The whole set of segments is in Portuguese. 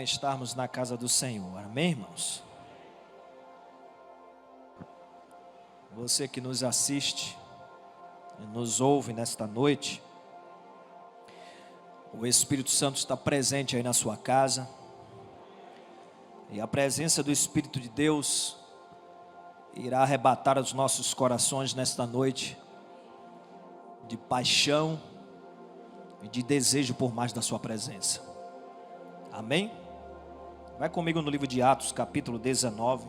estarmos na casa do Senhor, amém, irmãos? Você que nos assiste e nos ouve nesta noite, o Espírito Santo está presente aí na sua casa, e a presença do Espírito de Deus irá arrebatar os nossos corações nesta noite de paixão e de desejo por mais da sua presença. Amém? Vai comigo no livro de Atos, capítulo 19.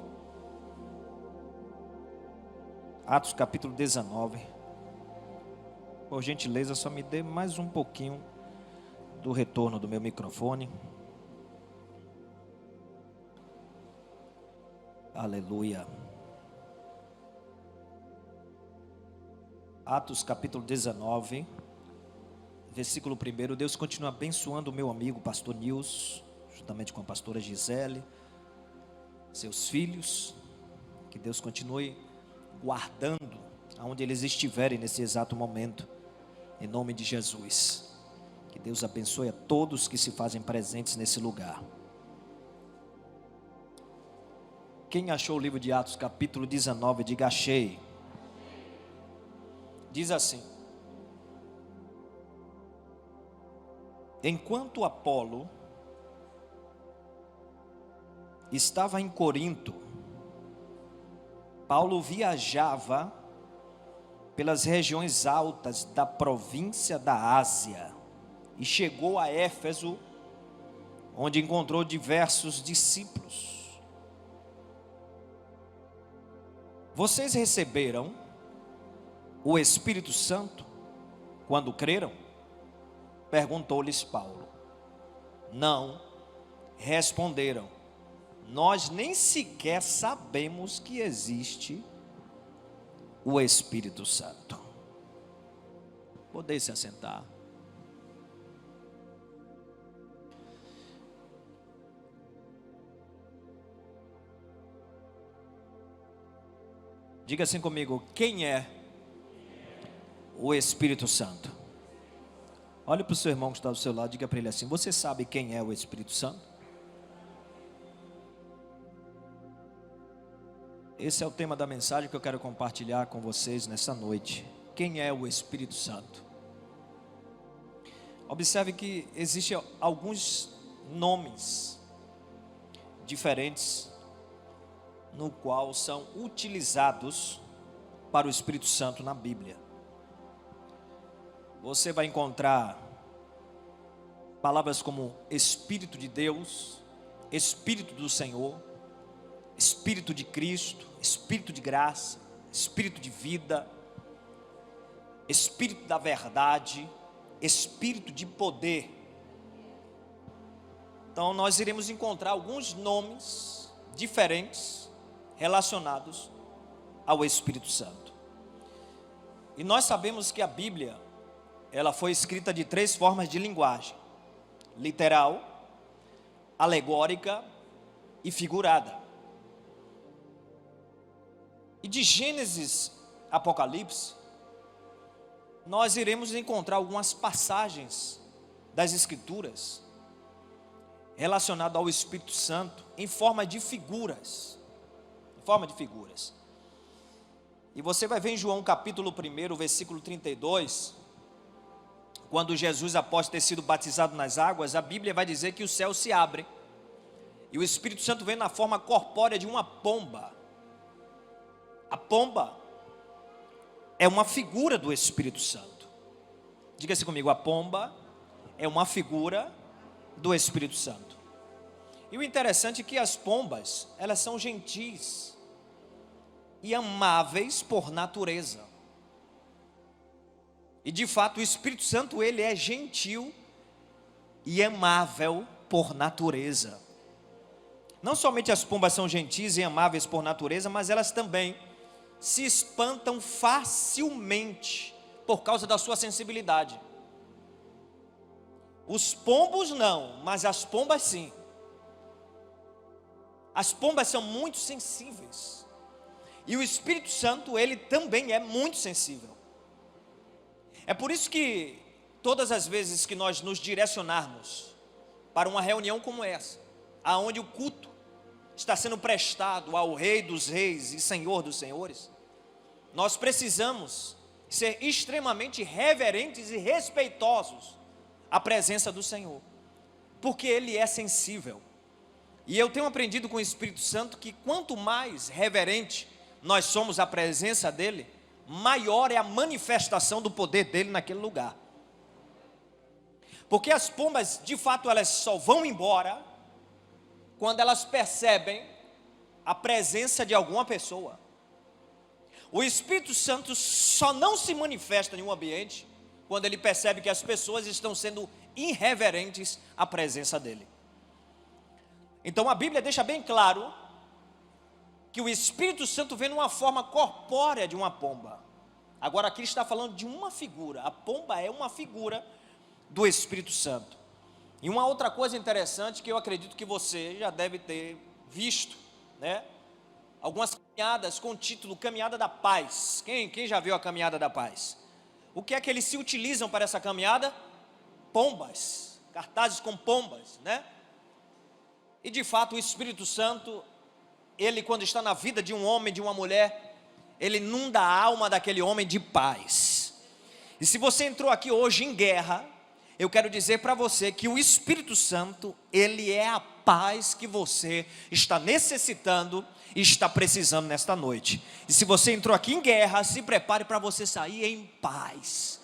Atos, capítulo 19. Por gentileza, só me dê mais um pouquinho do retorno do meu microfone. Aleluia. Atos capítulo 19, versículo 1. Deus continua abençoando o meu amigo pastor Nils, juntamente com a pastora Gisele, seus filhos. Que Deus continue guardando aonde eles estiverem nesse exato momento, em nome de Jesus. Que Deus abençoe a todos que se fazem presentes nesse lugar. Quem achou o livro de Atos capítulo 19, diga achei. Diz assim: enquanto Apolo estava em Corinto, Paulo viajava pelas regiões altas da província da Ásia e chegou a Éfeso, onde encontrou diversos discípulos. Vocês receberam o Espírito Santo quando creram? Perguntou-lhes Paulo. Não, responderam. Nós nem sequer sabemos que existe o Espírito Santo. Podem se assentar. Diga assim comigo: quem é o Espírito Santo? Olhe para o seu irmão que está do seu lado, diga para ele assim: você sabe quem é o Espírito Santo? Esse é o tema da mensagem que eu quero compartilhar com vocês nessa noite. Quem é o Espírito Santo? Observe que existem alguns nomes diferentes no qual são utilizados para o Espírito Santo na Bíblia. Você vai encontrar palavras como Espírito de Deus, Espírito do Senhor, Espírito de Cristo, Espírito de graça, Espírito de vida, Espírito da verdade, Espírito de poder. Então nós iremos encontrar alguns nomes diferentes relacionados ao Espírito Santo. E nós sabemos que a Bíblia, ela foi escrita de 3 formas de linguagem: literal, alegórica e figurada. E de Gênesis a Apocalipse, nós iremos encontrar algumas passagens das Escrituras relacionadas ao Espírito Santo em forma de figuras. E você vai ver em João capítulo 1, versículo 32, quando Jesus, após ter sido batizado nas águas, a Bíblia vai dizer que o céu se abre e o Espírito Santo vem na forma corpórea de uma pomba. A pomba é uma figura do Espírito Santo. Diga-se comigo: a pomba é uma figura do Espírito Santo. E o interessante é que as pombas, elas são gentis e amáveis por natureza. E de fato o Espírito Santo, ele é gentil e amável por natureza. Não somente as pombas são gentis e amáveis por natureza, mas elas também se espantam facilmente por causa da sua sensibilidade. Os pombos não, mas as pombas sim. As pombas são muito sensíveis. E o Espírito Santo, ele também é muito sensível. É por isso que todas as vezes que nós nos direcionarmos para uma reunião como essa, aonde o culto está sendo prestado ao Rei dos Reis e Senhor dos Senhores, nós precisamos ser extremamente reverentes e respeitosos à presença do Senhor, porque Ele é sensível. E eu tenho aprendido com o Espírito Santo que quanto mais reverente nós somos à presença dEle, maior é a manifestação do poder dEle naquele lugar. Porque as pombas, de fato, elas só vão embora quando elas percebem a presença de alguma pessoa. O Espírito Santo só não se manifesta em um ambiente quando ele percebe que as pessoas estão sendo irreverentes à presença dele. Então a Bíblia deixa bem claro que o Espírito Santo vem numa forma corpórea de uma pomba. Agora aqui está falando de uma figura. A pomba é uma figura do Espírito Santo. E uma outra coisa interessante que eu acredito que você já deve ter visto, né? Algumas caminhadas com o título Caminhada da Paz. Quem já viu a Caminhada da Paz? O que é que eles se utilizam para essa caminhada? Pombas, cartazes com pombas, né? E de fato o Espírito Santo, ele quando está na vida de um homem, de uma mulher, ele inunda a alma daquele homem de paz. E se você entrou aqui hoje em guerra, eu quero dizer para você que o Espírito Santo, ele é a paz que você está necessitando e está precisando nesta noite. E se você entrou aqui em guerra, se prepare para você sair em paz,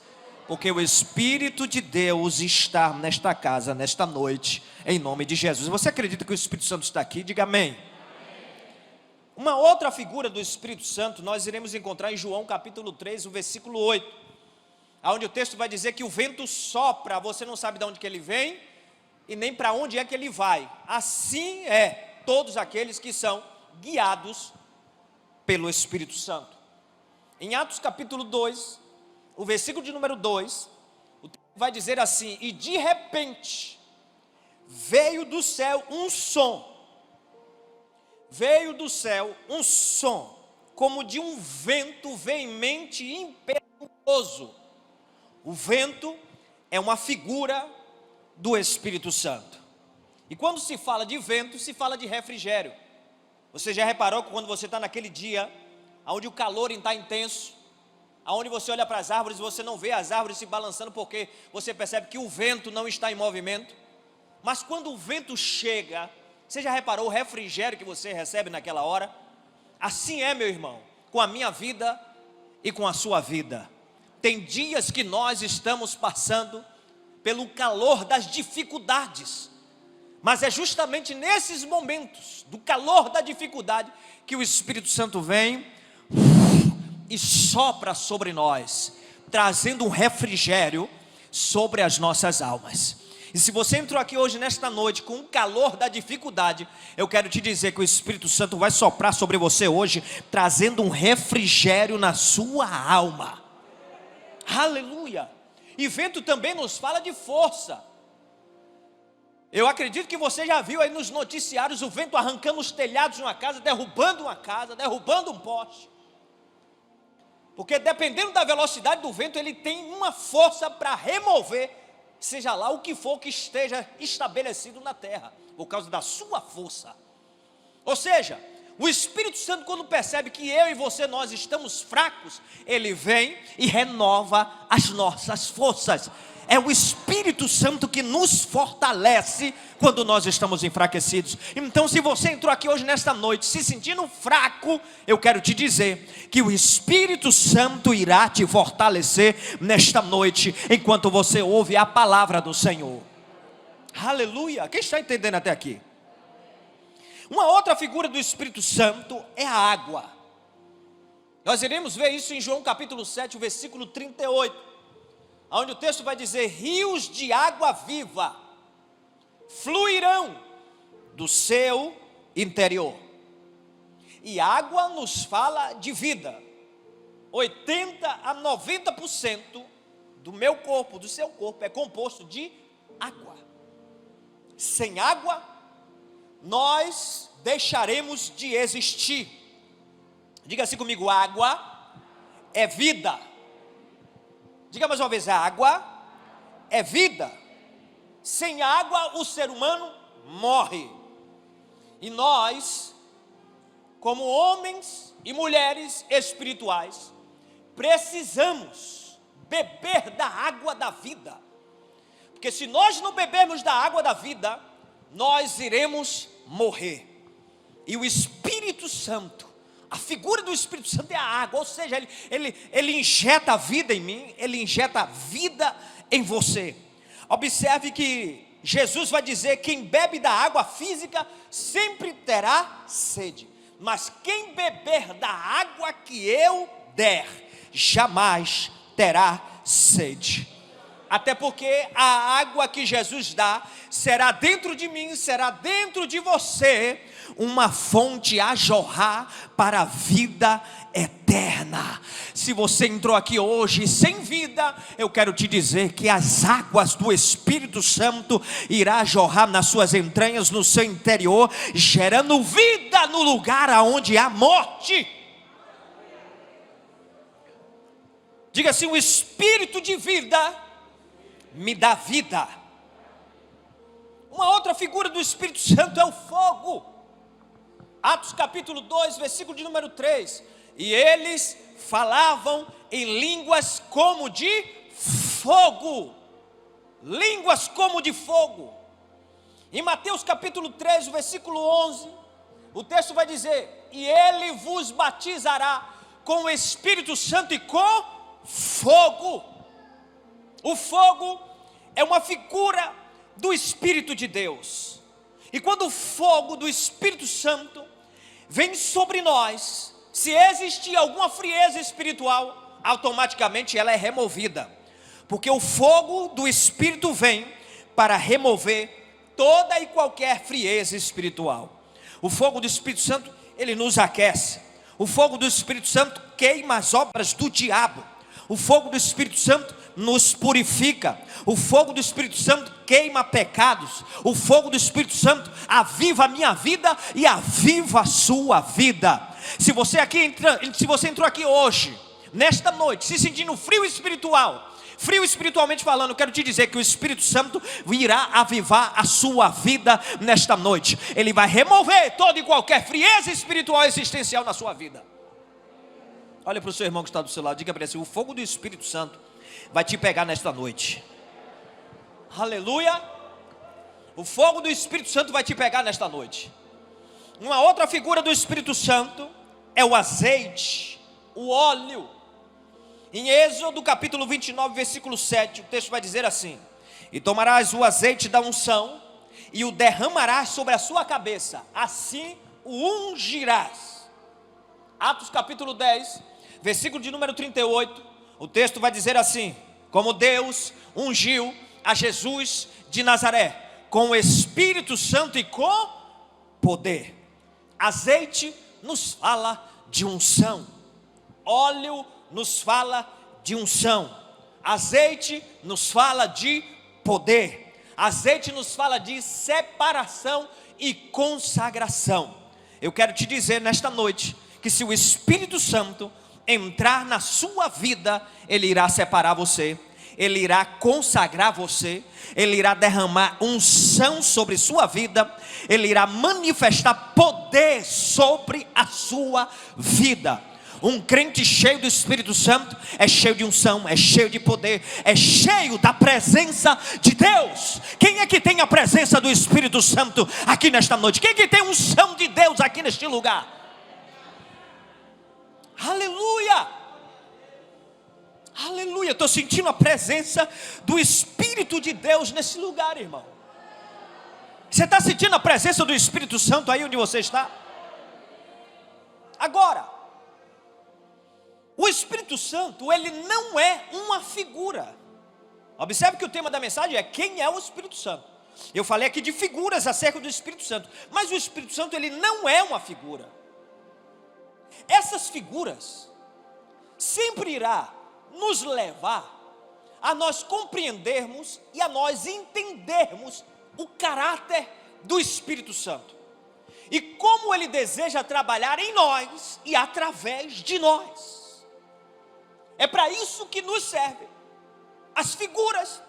porque o Espírito de Deus está nesta casa, nesta noite, em nome de Jesus. Você acredita que o Espírito Santo está aqui? Diga amém. Uma outra figura do Espírito Santo nós iremos encontrar em João capítulo 3, o versículo 8, onde o texto vai dizer que o vento sopra, você não sabe de onde que ele vem e nem para onde é que ele vai. Assim é todos aqueles que são guiados pelo Espírito Santo. Em Atos capítulo 2, o versículo de número 2, o texto vai dizer assim: e de repente veio do céu um som, como de um vento veemente e impetuoso. O vento é uma figura do Espírito Santo. E quando se fala de vento, se fala de refrigério. Você já reparou que quando você está naquele dia, onde o calor está intenso, onde você olha para as árvores e você não vê as árvores se balançando, porque você percebe que o vento não está em movimento. Mas quando o vento chega, você já reparou o refrigério que você recebe naquela hora? Assim é, meu irmão, com a minha vida e com a sua vida. Tem dias que nós estamos passando pelo calor das dificuldades, mas é justamente nesses momentos do calor da dificuldade que o Espírito Santo vem e sopra sobre nós, trazendo um refrigério sobre as nossas almas. E se você entrou aqui hoje nesta noite com o calor da dificuldade, eu quero te dizer que o Espírito Santo vai soprar sobre você hoje, trazendo um refrigério na sua alma. Aleluia! E vento também nos fala de força. Eu acredito que você já viu aí nos noticiários o vento arrancando os telhados de uma casa, derrubando uma casa, derrubando um poste. Porque dependendo da velocidade do vento, ele tem uma força para remover, seja lá o que for que esteja estabelecido na terra, por causa da sua força. Ou seja, o Espírito Santo, quando percebe que eu e você, nós estamos fracos, ele vem e renova as nossas forças. É o Espírito Santo que nos fortalece quando nós estamos enfraquecidos. Então, se você entrou aqui hoje nesta noite se sentindo fraco, eu quero te dizer que o Espírito Santo irá te fortalecer nesta noite, enquanto você ouve a palavra do Senhor. Aleluia! Quem está entendendo até aqui? Uma outra figura do Espírito Santo é a água. Nós iremos ver isso em João capítulo 7, o versículo 38. Onde o texto vai dizer: rios de água viva fluirão do seu interior. E água nos fala de vida. 80 a 90% do meu corpo, do seu corpo, é composto de água. Sem água, nós deixaremos de existir. Diga assim comigo: água é vida. Diga mais uma vez: a água é vida. Sem água o ser humano morre. E nós, como homens e mulheres espirituais, precisamos beber da água da vida. Porque se nós não bebermos da água da vida, nós iremos morrer. E o Espírito Santo, a figura do Espírito Santo é a água, ou seja, ele injeta a vida em mim, ele injeta a vida em você. Observe que Jesus vai dizer: quem bebe da água física sempre terá sede, mas quem beber da água que eu der, jamais terá sede. Até porque a água que Jesus dá será dentro de mim, será dentro de você, uma fonte a jorrar para a vida eterna. Se você entrou aqui hoje sem vida, eu quero te dizer que as águas do Espírito Santo irá jorrar nas suas entranhas, no seu interior, gerando vida no lugar aonde há morte. Diga assim: o Espírito de vida me dá vida. Uma outra figura do Espírito Santo é o fogo. Atos capítulo 2, versículo de número 3. E eles falavam em línguas como de fogo. Línguas como de fogo. Em Mateus capítulo 3, versículo 11, o texto vai dizer: e ele vos batizará com o Espírito Santo e com fogo. O fogo é uma figura do Espírito de Deus. E quando o fogo do Espírito Santo vem sobre nós, se existir alguma frieza espiritual, automaticamente ela é removida. Porque o fogo do Espírito vem para remover toda e qualquer frieza espiritual. O fogo do Espírito Santo, ele nos aquece. O fogo do Espírito Santo queima as obras do diabo. O fogo do Espírito Santo nos purifica. O fogo do Espírito Santo queima pecados. O fogo do Espírito Santo aviva a minha vida e aviva a sua vida. Se você entrou aqui hoje, nesta noite, se sentindo frio espiritualmente falando, eu quero te dizer que o Espírito Santo irá avivar a sua vida nesta noite. Ele vai remover toda e qualquer frieza espiritual existencial na sua vida. Olha para o seu irmão que está do seu lado, diga para ele assim: o fogo do Espírito Santo vai te pegar nesta noite. Aleluia. O fogo do Espírito Santo vai te pegar nesta noite. Uma outra figura do Espírito Santo é o azeite, o óleo. Em Êxodo capítulo 29, versículo 7, o texto vai dizer assim: e tomarás o azeite da unção e o derramarás sobre a sua cabeça, assim o ungirás. Atos capítulo 10, versículo de número 38, o texto vai dizer assim: como Deus ungiu a Jesus de Nazaré com o Espírito Santo e com poder. Azeite nos fala de unção, óleo nos fala de unção, azeite nos fala de poder, azeite nos fala de separação e consagração. Eu quero te dizer nesta noite que se o Espírito Santo entrar na sua vida, ele irá separar você, ele irá consagrar você, ele irá derramar unção sobre sua vida, ele irá manifestar poder sobre a sua vida. Um crente cheio do Espírito Santo é cheio de unção, é cheio de poder, é cheio da presença de Deus. Quem é que tem a presença do Espírito Santo aqui nesta noite? Quem é que tem unção de Deus aqui neste lugar? Aleluia, aleluia. Estou sentindo a presença do Espírito de Deus nesse lugar, irmão. Você está sentindo a presença do Espírito Santo aí onde você está? Agora, o Espírito Santo, ele não é uma figura. Observe que o tema da mensagem é: quem é o Espírito Santo? Eu falei aqui de figuras acerca do Espírito Santo, mas o Espírito Santo, ele não é uma figura. Essas figuras sempre irá nos levar a nós compreendermos e a nós entendermos o caráter do Espírito Santo e como ele deseja trabalhar em nós e através de nós. É para isso que nos servem as figuras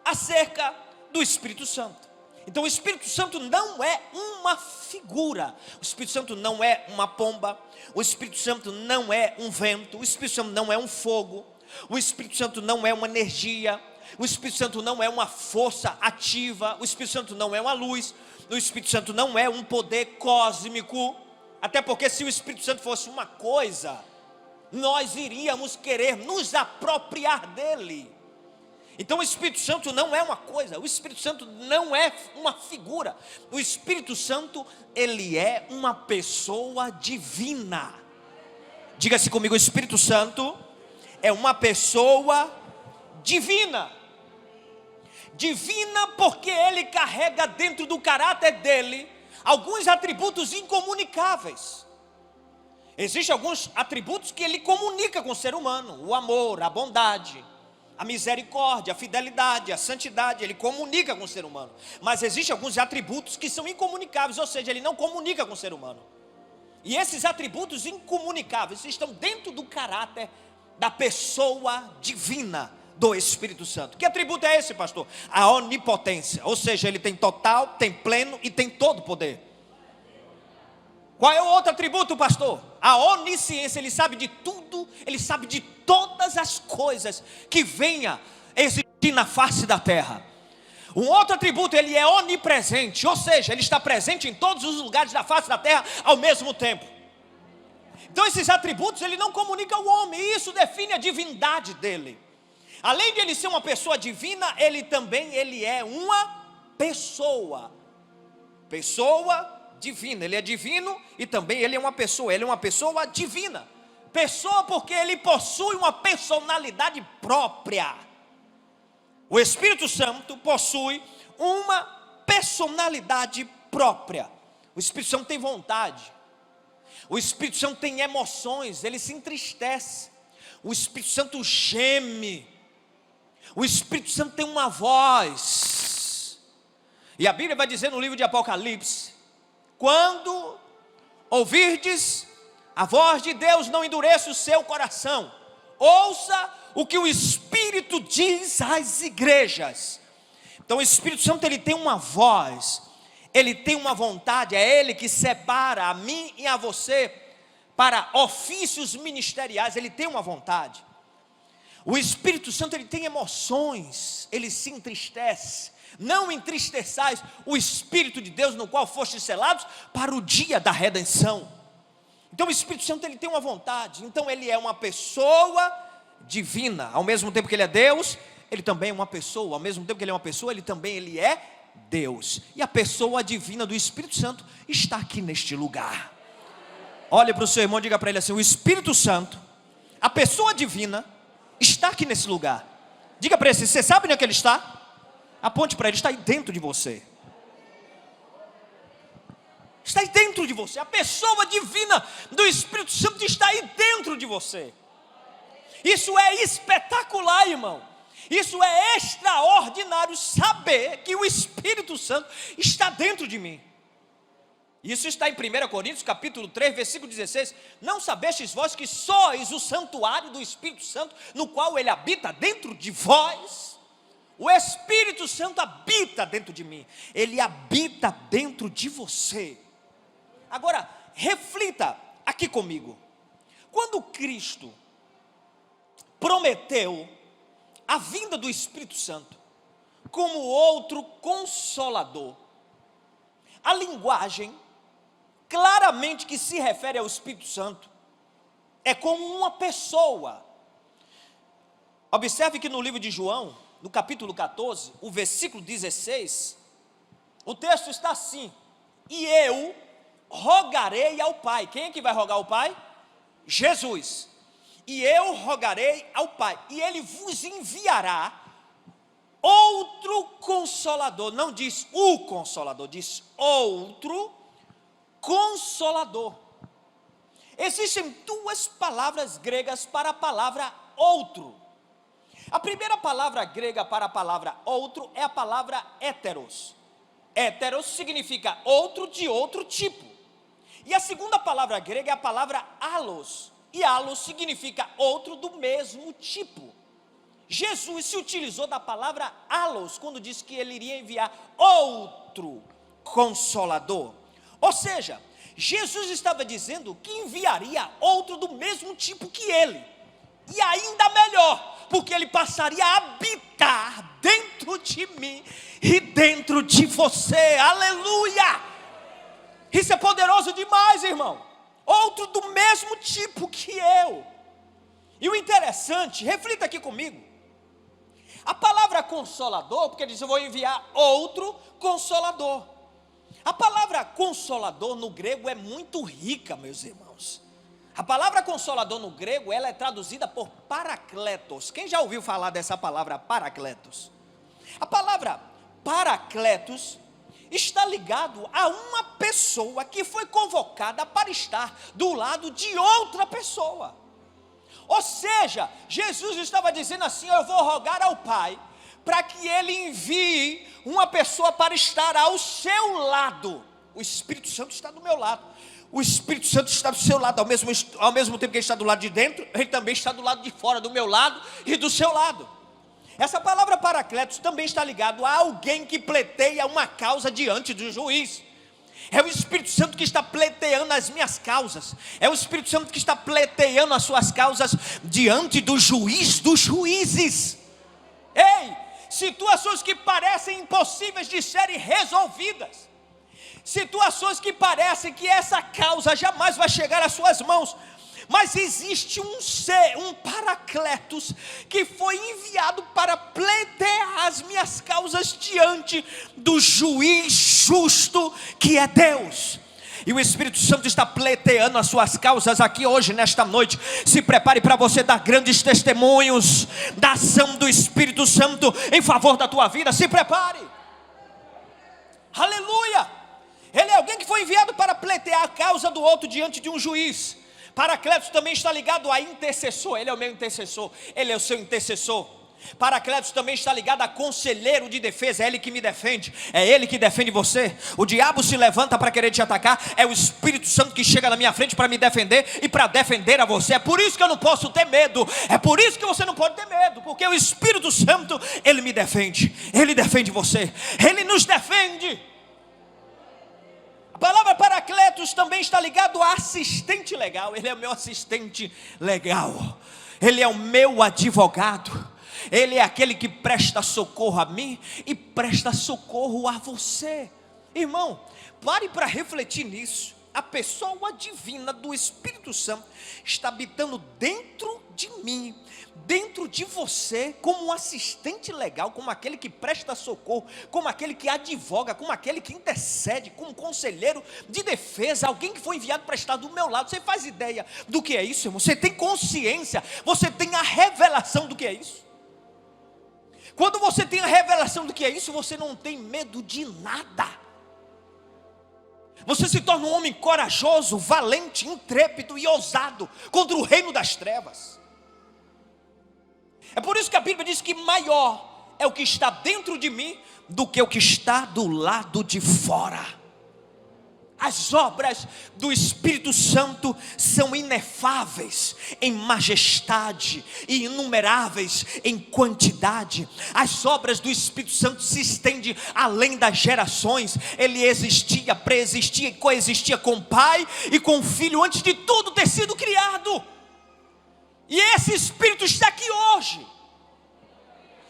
acerca do Espírito Santo. Então o Espírito Santo não é uma figura, o Espírito Santo não é uma pomba, o Espírito Santo não é um vento, o Espírito Santo não é um fogo, o Espírito Santo não é uma energia, o Espírito Santo não é uma força ativa, o Espírito Santo não é uma luz, o Espírito Santo não é um poder cósmico, até porque se o Espírito Santo fosse uma coisa, nós iríamos querer nos apropriar dele. Então o Espírito Santo não é uma coisa, o Espírito Santo não é uma figura, o Espírito Santo, ele é uma pessoa divina. Diga-se comigo, o Espírito Santo é uma pessoa divina. Divina porque ele carrega dentro do caráter dele alguns atributos incomunicáveis. Existem alguns atributos que ele comunica com o ser humano: o amor, a bondade, a misericórdia, a fidelidade, a santidade. Ele comunica com o ser humano. Mas existem alguns atributos que são incomunicáveis, ou seja, ele não comunica com o ser humano. E esses atributos incomunicáveis estão dentro do caráter da pessoa divina do Espírito Santo. Que atributo é esse, pastor? A onipotência, ou seja, ele tem total, tem pleno e tem todo poder. Qual é o outro atributo, pastor? A onisciência, ele sabe de tudo, ele sabe de todas as coisas que venha existir na face da terra. Um outro atributo, ele é onipresente, ou seja, ele está presente em todos os lugares da face da terra ao mesmo tempo. Então esses atributos, ele não comunica ao homem, e isso define a divindade dele. Além de ele ser uma pessoa divina, ele é uma pessoa divina. Ele é divino e também ele é uma pessoa divina. Pessoa porque ele possui uma personalidade própria. O Espírito Santo possui uma personalidade própria. O Espírito Santo tem vontade. O Espírito Santo tem emoções, ele se entristece. O Espírito Santo geme. O Espírito Santo tem uma voz. E a Bíblia vai dizer no livro de Apocalipse: quando ouvirdes a voz de Deus, não endureça o seu coração. Ouça o que o Espírito diz às igrejas. Então o Espírito Santo, ele tem uma voz, ele tem uma vontade. É ele que separa a mim e a você para ofícios ministeriais. Ele tem uma vontade. O Espírito Santo, ele tem emoções, ele se entristece. Não entristeçais o Espírito de Deus, no qual fostes selados para o dia da redenção. Então o Espírito Santo, ele tem uma vontade. Então ele é uma pessoa divina. Ao mesmo tempo que ele é Deus, ele também é uma pessoa. Ao mesmo tempo que ele é uma pessoa, ele é Deus. E a pessoa divina do Espírito Santo está aqui neste lugar. Olhe para o seu irmão e diga para ele assim: o Espírito Santo, a pessoa divina, está aqui nesse lugar. Diga para ele assim: você sabe onde é que ele está? Aponte para ele: está aí dentro de você. Está aí dentro de você. A pessoa divina do Espírito Santo está aí dentro de você. Isso é espetacular, irmão. Isso é extraordinário, saber que o Espírito Santo está dentro de mim. Isso está em 1 Coríntios capítulo 3, versículo 16. Não sabestes vós que sois o santuário do Espírito Santo, no qual ele habita dentro de vós? O Espírito Santo habita dentro de mim. Ele habita dentro de você. Agora, reflita aqui comigo. Quando Cristo prometeu a vinda do Espírito Santo como outro consolador, a linguagem claramente que se refere ao Espírito Santo é como uma pessoa. Observe que no livro de João, no capítulo 14, o versículo 16, o texto está assim: e eu rogarei ao Pai. Quem é que vai rogar ao Pai? Jesus. E eu rogarei ao Pai, e Ele vos enviará outro Consolador. Não diz o Consolador, diz outro Consolador. Existem duas palavras gregas para a palavra outro. A primeira palavra grega para a palavra outro é a palavra héteros. Héteros significa outro de outro tipo. E a segunda palavra grega é a palavra allos. E allos significa outro do mesmo tipo. Jesus se utilizou da palavra allos quando disse que ele iria enviar outro outro Consolador. Ou seja, Jesus estava dizendo que enviaria outro do mesmo tipo que ele, e ainda melhor, porque ele passaria a habitar dentro de mim e dentro de você. Aleluia! Isso é poderoso demais, irmão. Outro do mesmo tipo que eu. E o interessante, reflita aqui comigo, a palavra consolador, porque ele diz: eu vou enviar outro Consolador. A palavra consolador no grego é muito rica, meus irmãos. A palavra consolador no grego, ela é traduzida por parakletos. Quem já ouviu falar dessa palavra parakletos? A palavra parakletos está ligado a uma pessoa que foi convocada para estar do lado de outra pessoa. Ou seja, Jesus estava dizendo assim: eu vou rogar ao Pai para que Ele envie uma pessoa para estar ao seu lado. O Espírito Santo está do meu lado. O Espírito Santo está do seu lado. Ao mesmo tempo que Ele está do lado de dentro, Ele também está do lado de fora, do meu lado e do seu lado. Essa palavra paracletos também está ligado a alguém que pleiteia uma causa diante do juiz. É o Espírito Santo que está pleiteando as minhas causas. É o Espírito Santo que está pleiteando as suas causas diante do juiz dos juízes. Ei, situações que parecem impossíveis de serem resolvidas, situações que parecem que essa causa jamais vai chegar às suas mãos, mas existe um ser, um paracletos, que foi enviado para pleitear as minhas causas diante do juiz justo que é Deus. E o Espírito Santo está pleiteando as suas causas aqui hoje, nesta noite. Se prepare para você dar grandes testemunhos da ação do Espírito Santo em favor da tua vida. Se prepare. Aleluia. Ele é alguém que foi enviado para pleitear a causa do outro diante de um juiz. Paracletos também está ligado a intercessor. Ele é o meu intercessor, ele é o seu intercessor. Paracletos também está ligado a conselheiro de defesa. É ele que me defende, é ele que defende você. O diabo se levanta para querer te atacar, é o Espírito Santo que chega na minha frente para me defender e para defender a você. É por isso que eu não posso ter medo, é por isso que você não pode ter medo, porque o Espírito Santo, ele me defende, ele defende você, ele nos defende. A palavra paracletos também está ligado a assistente legal. Ele é o meu assistente legal, ele é o meu advogado. Ele é aquele que presta socorro a mim e presta socorro a você. Irmão, pare para refletir nisso. A pessoa divina do Espírito Santo está habitando dentro de mim, dentro de você, como um assistente legal, como aquele que presta socorro, como aquele que advoga, como aquele que intercede, como conselheiro de defesa, alguém que foi enviado para estar do meu lado. Você faz ideia do que é isso, irmão? Você tem consciência, você tem a revelação do que é isso? Quando você tem a revelação do que é isso, você não tem medo de nada. Você se torna um homem corajoso, valente, intrépido e ousado contra o reino das trevas. É por isso que a Bíblia diz que maior é o que está dentro de mim do que o que está do lado de fora. As obras do Espírito Santo são inefáveis em majestade e inumeráveis em quantidade. As obras do Espírito Santo se estendem além das gerações. Ele existia, preexistia e coexistia com o Pai e com o Filho antes de tudo ter sido criado. E esse Espírito está aqui hoje.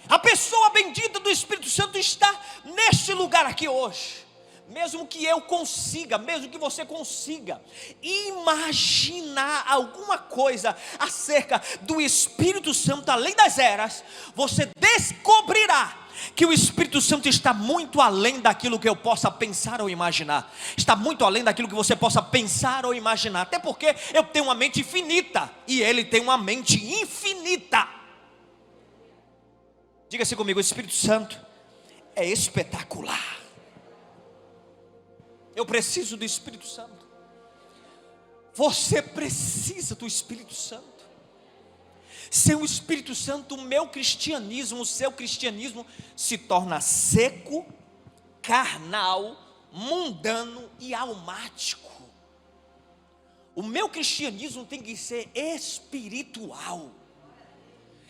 A pessoa bendita do Espírito Santo está neste lugar aqui hoje. Mesmo que eu consiga, mesmo que você consiga imaginar alguma coisa acerca do Espírito Santo além das eras, você descobrirá que o Espírito Santo está muito além daquilo que eu possa pensar ou imaginar. Está muito além daquilo que você possa pensar ou imaginar. Até porque eu tenho uma mente finita e ele tem uma mente infinita. Diga-se comigo: o Espírito Santo é espetacular. Eu preciso do Espírito Santo. Você precisa do Espírito Santo. Sem o Espírito Santo, o meu cristianismo, o seu cristianismo se torna seco, carnal, mundano e almático. O meu cristianismo tem que ser espiritual.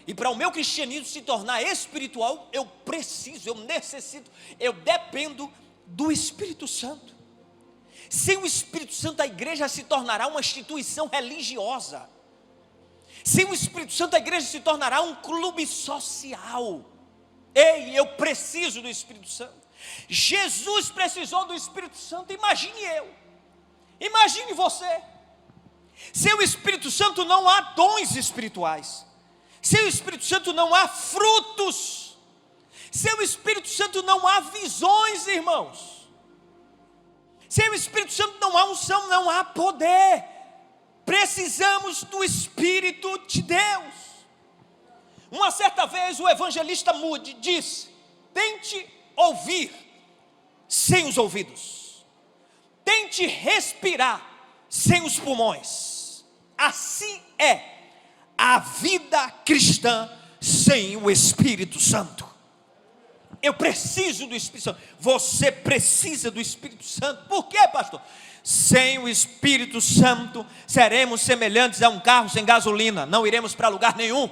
E para o meu cristianismo se tornar espiritual, eu preciso, eu necessito, eu dependo do Espírito Santo. Sem o Espírito Santo, a igreja se tornará uma instituição religiosa. Sem o Espírito Santo, a igreja se tornará um clube social. Ei, eu preciso do Espírito Santo. Jesus precisou do Espírito Santo. Imagine eu, imagine você. Sem o Espírito Santo não há dons espirituais. Sem o Espírito Santo não há frutos. Sem o Espírito Santo não há visões, irmãos. Sem o Espírito Santo não há unção, não há poder. Precisamos do Espírito de Deus. Uma certa vez o evangelista Moody disse: tente ouvir sem os ouvidos, tente respirar sem os pulmões. Assim é a vida cristã sem o Espírito Santo. Eu preciso do Espírito Santo. Você precisa do Espírito Santo. Por quê, pastor? Sem o Espírito Santo seremos semelhantes a um carro sem gasolina, não iremos para lugar nenhum.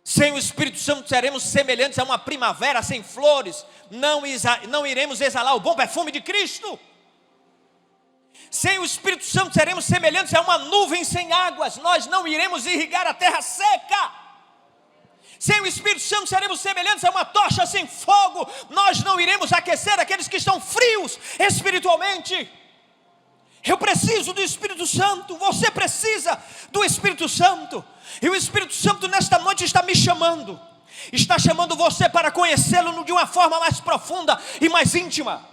Sem o Espírito Santo seremos semelhantes a uma primavera sem flores, não iremos exalar o bom perfume de Cristo. Sem o Espírito Santo seremos semelhantes a uma nuvem sem águas, nós não iremos irrigar a terra seca. Sem o Espírito Santo seremos semelhantes a uma tocha sem fogo, nós não iremos aquecer aqueles que estão frios espiritualmente. Eu preciso do Espírito Santo, você precisa do Espírito Santo. E o Espírito Santo nesta noite está me chamando, está chamando você para conhecê-lo de uma forma mais profunda e mais íntima.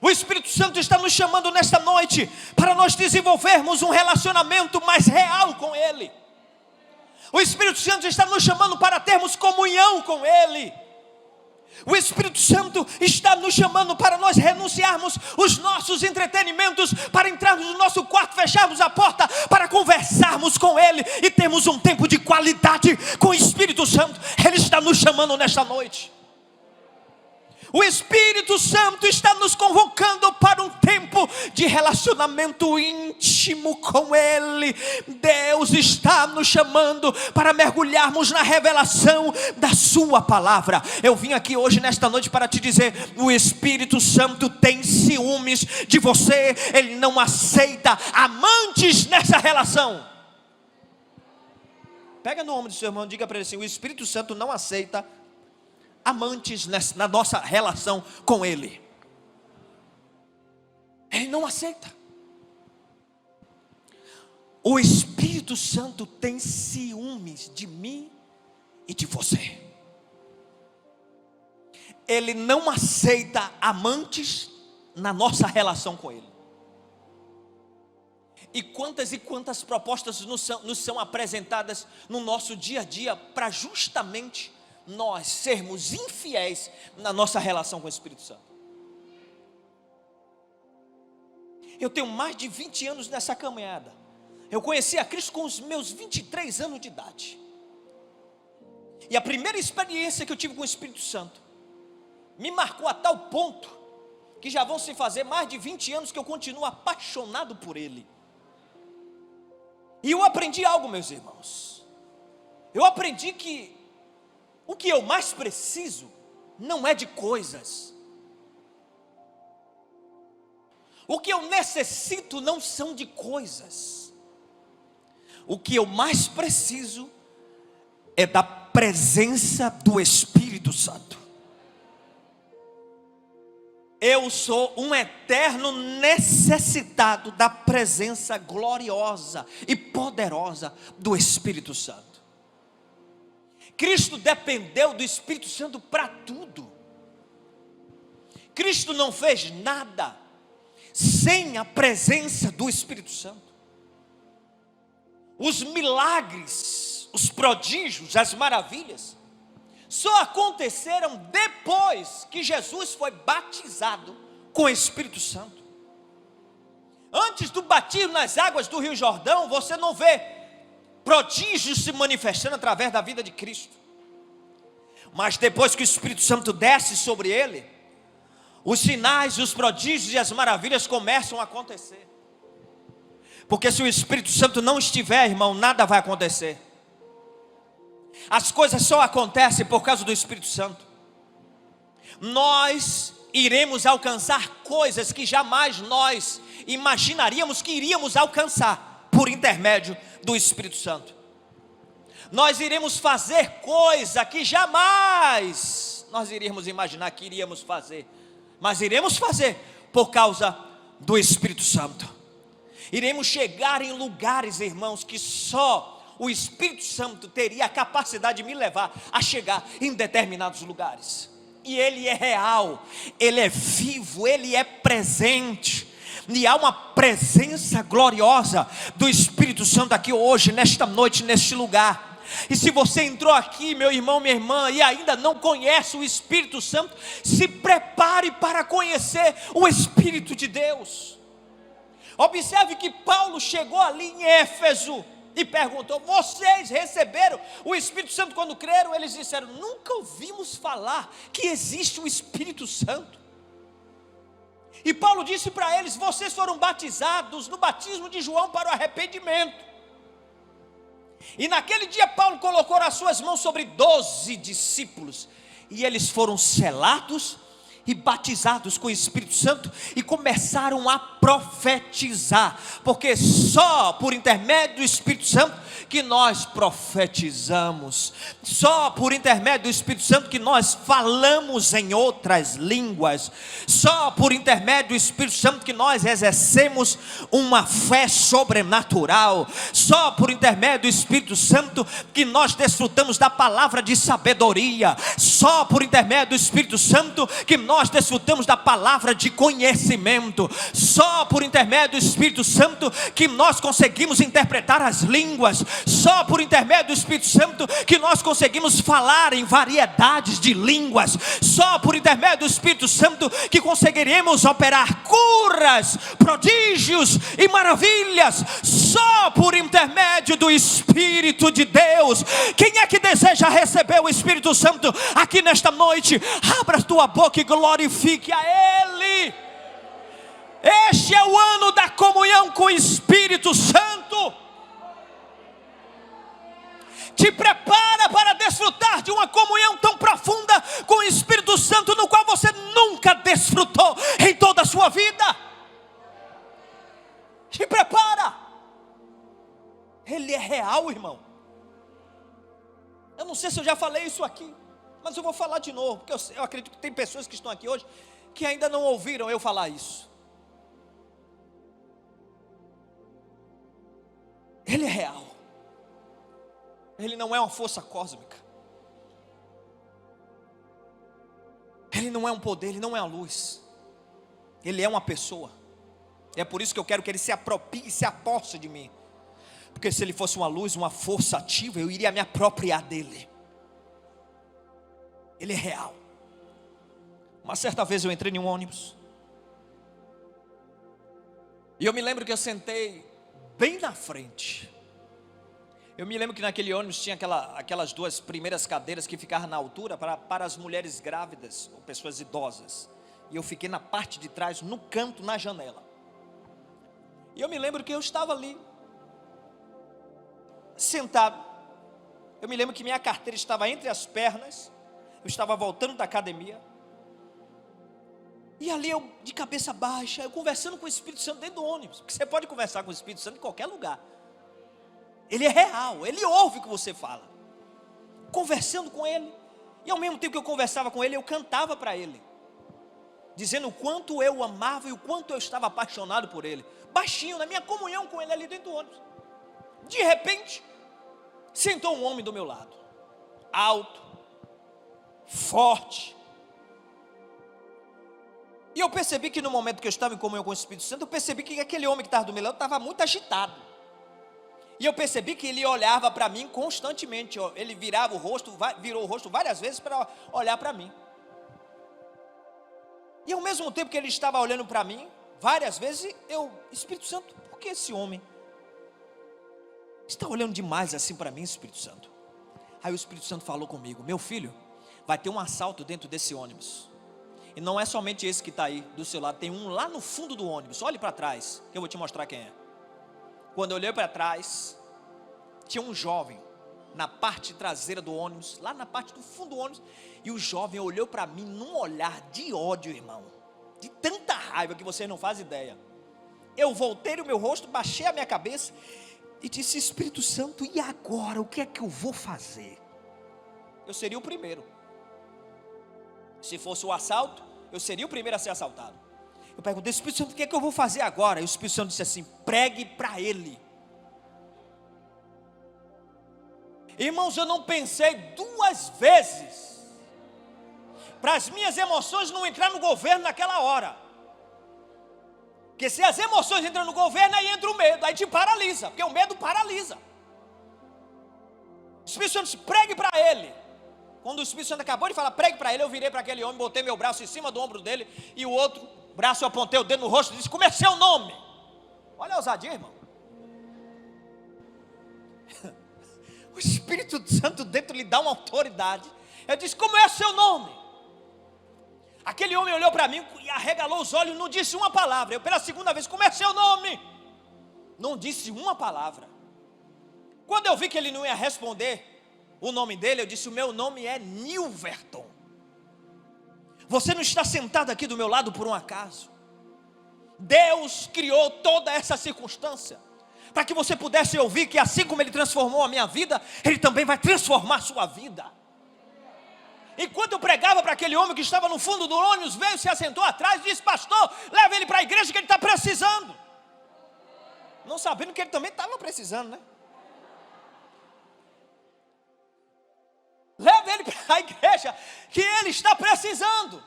O Espírito Santo está nos chamando nesta noite para nós desenvolvermos um relacionamento mais real com Ele. O Espírito Santo está nos chamando para termos comunhão com Ele. O Espírito Santo está nos chamando para nós renunciarmos os nossos entretenimentos, para entrarmos no nosso quarto, fecharmos a porta, para conversarmos com Ele e termos um tempo de qualidade com o Espírito Santo. Ele está nos chamando nesta noite. O Espírito Santo está nos convocando para um tempo de relacionamento íntimo com Ele. Deus está nos chamando para mergulharmos na revelação da sua palavra. Eu vim aqui hoje nesta noite para te dizer: o Espírito Santo tem ciúmes de você. Ele não aceita amantes nessa relação. Pega no ombro do seu irmão e diga para ele assim: o Espírito Santo não aceita amantes na nossa relação com Ele. Ele não aceita. O Espírito Santo tem ciúmes de mim e de você. Ele não aceita amantes na nossa relação com Ele. E quantas propostas nos são apresentadas no nosso dia a dia para justamente nós sermos infiéis na nossa relação com o Espírito Santo. Eu tenho mais de 20 anos nessa caminhada. Eu conheci a Cristo com os meus 23 anos de idade. E a primeira experiência que eu tive com o Espírito Santo me marcou a tal ponto que já vão se fazer mais de 20 anos que eu continuo apaixonado por Ele. E eu aprendi algo, meus irmãos. Eu aprendi que o que eu mais preciso não é de coisas. O que eu necessito não são de coisas. O que eu mais preciso é da presença do Espírito Santo. Eu sou um eterno necessitado da presença gloriosa e poderosa do Espírito Santo. Cristo dependeu do Espírito Santo para tudo. Cristo não fez nada sem a presença do Espírito Santo. Os milagres, os prodígios, as maravilhas só aconteceram depois que Jesus foi batizado com o Espírito Santo. Antes do batismo nas águas do Rio Jordão, você não vê prodígios se manifestando através da vida de Cristo. Mas depois que o Espírito Santo desce sobre ele, os sinais, os prodígios e as maravilhas começam a acontecer. Porque se o Espírito Santo não estiver, irmão, nada vai acontecer. As coisas só acontecem por causa do Espírito Santo. Nós iremos alcançar coisas que jamais nós imaginaríamos que iríamos alcançar por intermédio do Espírito Santo. Nós iremos fazer coisa que jamais nós iríamos imaginar que iríamos fazer, mas iremos fazer por causa do Espírito Santo. Iremos chegar em lugares, irmãos, que só o Espírito Santo teria a capacidade de me levar a chegar em determinados lugares. E Ele é real, Ele é vivo, Ele é presente. E há uma presença gloriosa do Espírito Santo aqui hoje, nesta noite, neste lugar. E se você entrou aqui, meu irmão, minha irmã, e ainda não conhece o Espírito Santo, se prepare para conhecer o Espírito de Deus. Observe que Paulo chegou ali em Éfeso e perguntou: vocês receberam o Espírito Santo quando creram? Eles disseram: nunca ouvimos falar que existe o Espírito Santo. E Paulo disse para eles: vocês foram batizados no batismo de João para o arrependimento. E naquele dia Paulo colocou as suas mãos sobre 12 discípulos, e eles foram selados e batizados com o Espírito Santo, e começaram a profetizar, porque só por intermédio do Espírito Santo que nós profetizamos, só por intermédio do Espírito Santo que nós falamos em outras línguas, só por intermédio do Espírito Santo que nós exercemos uma fé sobrenatural, só por intermédio do Espírito Santo que nós desfrutamos da palavra de sabedoria, só por intermédio do Espírito Santo que nós desfrutamos da palavra de conhecimento, só por intermédio do Espírito Santo que nós conseguimos interpretar as línguas, só por intermédio do Espírito Santo que nós conseguimos falar em variedades de línguas, só por intermédio do Espírito Santo que conseguiremos operar curas, prodígios e maravilhas, só por intermédio do Espírito de Deus. Quem é que deseja receber o Espírito Santo aqui nesta noite? Abra a tua boca e glorifique a Ele. Este é o ano da comunhão com o Espírito Santo. Te prepara para desfrutar de uma comunhão tão profunda com o Espírito Santo, no qual você nunca desfrutou em toda a sua vida. Te prepara. Ele é real, irmão. Eu não sei se eu já falei isso aqui, mas eu vou falar de novo, porque eu acredito que tem pessoas que estão aqui hoje que ainda não ouviram eu falar isso. Ele é real. Ele não é uma força cósmica. Ele não é um poder, Ele não é a luz. Ele é uma pessoa. E é por isso que eu quero que Ele se aproprie e se aposse de mim. Porque se Ele fosse uma luz, uma força ativa, eu iria me apropriar dEle. Ele é real. Uma certa vez eu entrei em um ônibus, e eu me lembro que eu sentei bem na frente. Eu me lembro que naquele ônibus tinha aquelas duas primeiras cadeiras que ficavam na altura para as mulheres grávidas ou pessoas idosas. E eu fiquei na parte de trás, no canto, na janela. E eu me lembro que eu estava ali, sentado. Eu me lembro que minha carteira estava entre as pernas. Eu estava voltando da academia. E ali eu, de cabeça baixa, eu conversando com o Espírito Santo dentro do ônibus. Porque você pode conversar com o Espírito Santo em qualquer lugar. Ele é real, Ele ouve o que você fala. Conversando com Ele. E ao mesmo tempo que eu conversava com Ele, eu cantava para Ele, dizendo o quanto eu amava e o quanto eu estava apaixonado por Ele. Baixinho, na minha comunhão com Ele ali dentro do ônibus. De repente, sentou um homem do meu lado. Alto, forte. E eu percebi que no momento que eu estava em comunhão com o Espírito Santo, eu percebi que aquele homem que estava do meu lado estava muito agitado. E eu percebi que ele olhava para mim constantemente. Ele virou o rosto várias vezes para olhar para mim. E ao mesmo tempo que ele estava olhando para mim, várias vezes, Espírito Santo, por que esse homem está olhando demais assim para mim, Espírito Santo? Aí o Espírito Santo falou comigo: meu filho, vai ter um assalto dentro desse ônibus. E não é somente esse que está aí do seu lado, tem um lá no fundo do ônibus. Olhe para trás, que eu vou te mostrar quem é. Quando eu olhei para trás, tinha um jovem na parte traseira do ônibus, lá na parte do fundo do ônibus, e o jovem olhou para mim num olhar de ódio, irmão, de tanta raiva que vocês não fazem ideia. Eu voltei o meu rosto, baixei a minha cabeça e disse: Espírito Santo, e agora? O que é que eu vou fazer? Eu seria o primeiro. Se fosse o assalto, eu seria o primeiro a ser assaltado. Eu perguntei: Espírito Santo, o que é que eu vou fazer agora? E o Espírito Santo disse assim: pregue para ele. Irmãos, eu não pensei duas vezes para as minhas emoções não entrar no governo naquela hora. Porque se as emoções entram no governo, aí entra o medo, aí te paralisa, porque o medo paralisa. O Espírito Santo disse: pregue para ele. Quando o Espírito Santo acabou de falar pregue para ele, eu virei para aquele homem, botei meu braço em cima do ombro dele, e o outro braço eu apontei o dedo no rosto e disse: como é seu nome? Olha a ousadia, irmão. O Espírito Santo dentro lhe dá uma autoridade. Eu disse: como é seu nome? Aquele homem olhou para mim e arregalou os olhos, não disse uma palavra. Eu, pela segunda vez: como é seu nome? Não disse uma palavra. Quando eu vi que ele não ia responder o nome dele, eu disse: o meu nome é Nilverton. Você não está sentado aqui do meu lado por um acaso. Deus criou toda essa circunstância para que você pudesse ouvir que assim como Ele transformou a minha vida, Ele também vai transformar a sua vida. Enquanto eu pregava para aquele homem que estava no fundo do ônibus, veio, se assentou atrás e disse: pastor, leva ele para a igreja que ele está precisando. Não sabendo que ele também estava precisando, né? Leva ele para a igreja que ele está precisando.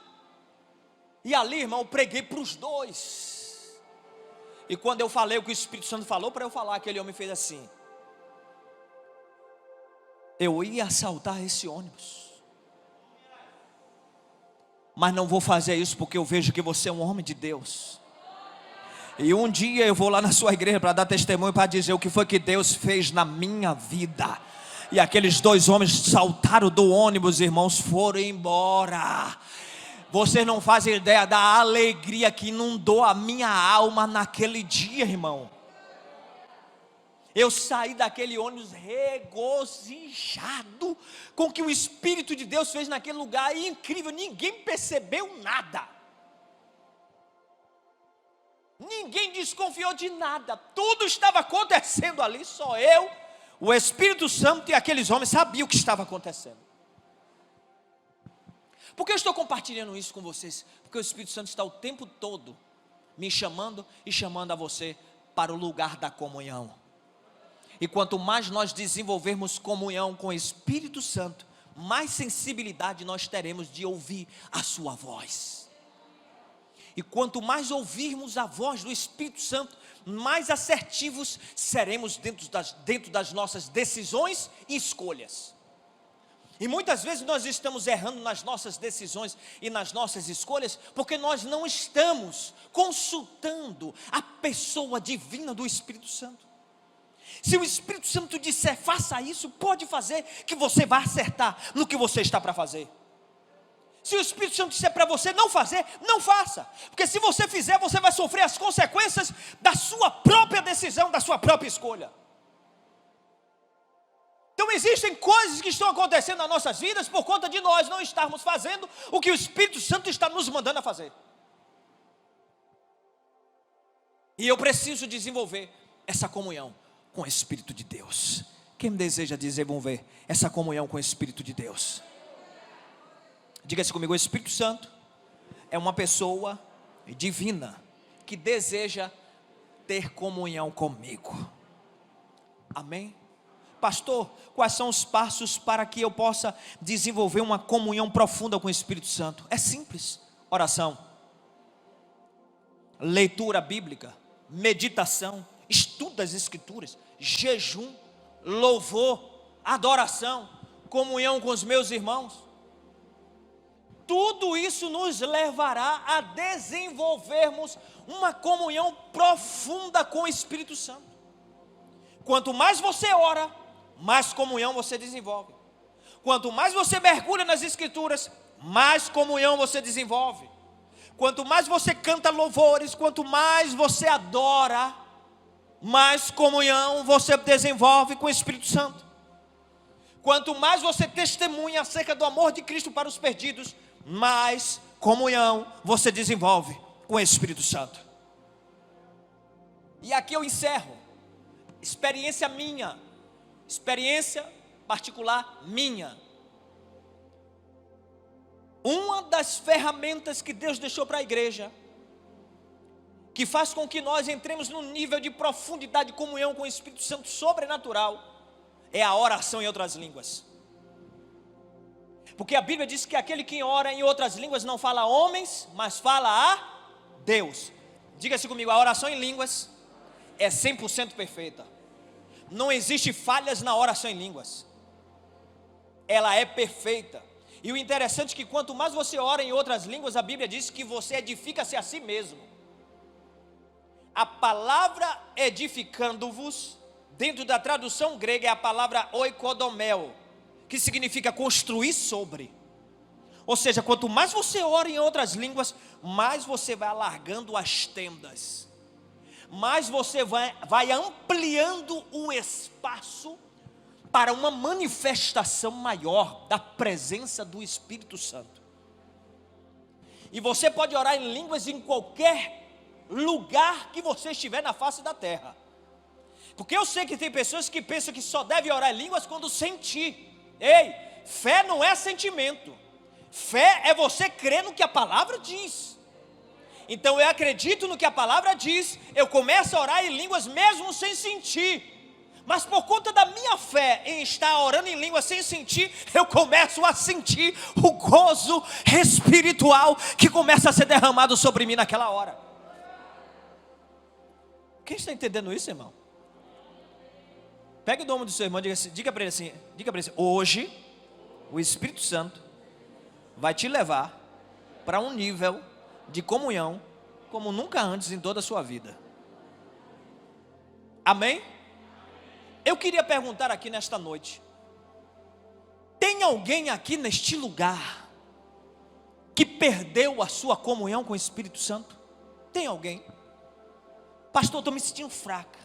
E ali, irmão, eu preguei para os dois. E quando eu falei o que o Espírito Santo falou para eu falar, aquele homem fez assim: eu ia assaltar esse ônibus, mas não vou fazer isso porque eu vejo que você é um homem de Deus. E um dia eu vou lá na sua igreja para dar testemunho, para dizer o que foi que Deus fez na minha vida. E aqueles dois homens saltaram do ônibus, irmãos, foram embora. Vocês não fazem ideia da alegria que inundou a minha alma naquele dia, irmão. Eu saí daquele ônibus regozijado com o que o Espírito de Deus fez naquele lugar. E incrível, ninguém percebeu nada. Ninguém desconfiou de nada. Tudo estava acontecendo ali, só eu, o Espírito Santo e aqueles homens sabiam o que estava acontecendo. Por que eu estou compartilhando isso com vocês? Porque o Espírito Santo está o tempo todo me chamando e chamando a você para o lugar da comunhão. E quanto mais nós desenvolvermos comunhão com o Espírito Santo, mais sensibilidade nós teremos de ouvir a sua voz. E quanto mais ouvirmos a voz do Espírito Santo, mais assertivos seremos dentro das nossas decisões e escolhas. E muitas vezes nós estamos errando nas nossas decisões e nas nossas escolhas, porque nós não estamos consultando a pessoa divina do Espírito Santo. Se o Espírito Santo disser faça isso, pode fazer, que você vai acertar no que você está para fazer. Se o Espírito Santo disser para você não fazer, não faça, porque se você fizer, você vai sofrer as consequências da sua própria decisão, da sua própria escolha. Então existem coisas que estão acontecendo nas nossas vidas por conta de nós não estarmos fazendo o que o Espírito Santo está nos mandando a fazer. E eu preciso desenvolver essa comunhão com o Espírito de Deus. Quem deseja desenvolver essa comunhão com o Espírito de Deus? Diga-se comigo: o Espírito Santo é uma pessoa divina que deseja ter comunhão comigo. Amém? Pastor, quais são os passos para que eu possa desenvolver uma comunhão profunda com o Espírito Santo? É simples: oração, leitura bíblica, meditação, estudo das Escrituras, jejum, louvor, adoração, comunhão com os meus irmãos. Tudo isso nos levará a desenvolvermos uma comunhão profunda com o Espírito Santo. Quanto mais você ora, mais comunhão você desenvolve. Quanto mais você mergulha nas Escrituras, mais comunhão você desenvolve. Quanto mais você canta louvores, quanto mais você adora, mais comunhão você desenvolve com o Espírito Santo. Quanto mais você testemunha acerca do amor de Cristo para os perdidos, mais comunhão você desenvolve com o Espírito Santo. E aqui eu encerro. Experiência minha, experiência particular minha. Uma das ferramentas que Deus deixou para a igreja, que faz com que nós entremos num nível de profundidade de comunhão com o Espírito Santo sobrenatural, é a oração em outras línguas. Porque a Bíblia diz que aquele que ora em outras línguas não fala a homens, mas fala a Deus. Diga-se comigo, a oração em línguas é 100% perfeita. Não existe falhas na oração em línguas. Ela é perfeita. E o interessante é que quanto mais você ora em outras línguas, a Bíblia diz que você edifica-se a si mesmo. A palavra edificando-vos, dentro da tradução grega, é a palavra oikodomel, que significa construir sobre. Ou seja, quanto mais você ora em outras línguas, mais você vai alargando as tendas, mais você vai ampliando o espaço para uma manifestação maior da presença do Espírito Santo. E você pode orar em línguas em qualquer lugar que você estiver na face da terra. Porque eu sei que tem pessoas que pensam que só deve orar em línguas quando sentir. Ei, fé não é sentimento. Fé é você crer no que a palavra diz. Então eu acredito no que a palavra diz, eu começo a orar em línguas mesmo sem sentir. Mas por conta da minha fé em estar orando em línguas sem sentir, eu começo a sentir o gozo espiritual que começa a ser derramado sobre mim naquela hora. Quem está entendendo isso, irmão? Pegue o nome do seu irmão e diga para ele assim, hoje o Espírito Santo vai te levar para um nível de comunhão como nunca antes em toda a sua vida. Amém? Eu queria perguntar aqui nesta noite, tem alguém aqui neste lugar que perdeu a sua comunhão com o Espírito Santo? Tem alguém? Pastor, eu estou me sentindo fraca.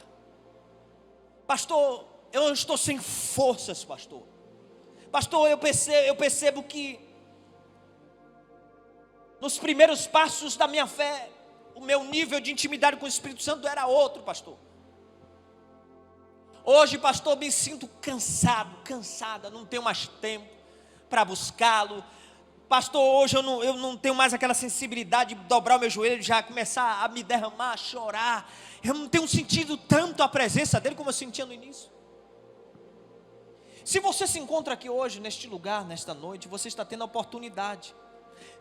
Pastor, eu estou sem forças, pastor. Pastor, eu percebo que nos primeiros passos da minha fé, o meu nível de intimidade com o Espírito Santo era outro, pastor. Hoje, pastor, me sinto cansada, não tenho mais tempo para buscá-lo. Pastor, hoje eu não tenho mais aquela sensibilidade de dobrar o meu joelho, já começar a me derramar, a chorar. Eu não tenho sentido tanto a presença dele como eu sentia no início. Se você se encontra aqui hoje, neste lugar, nesta noite, você está tendo a oportunidade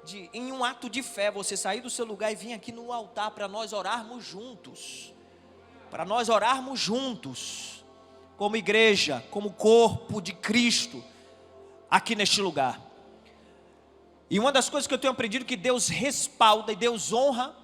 de, em um ato de fé, você sair do seu lugar e vir aqui no altar para nós orarmos juntos. Para nós orarmos juntos, como igreja, como corpo de Cristo, aqui neste lugar. E uma das coisas que eu tenho aprendido é que Deus respalda e Deus honra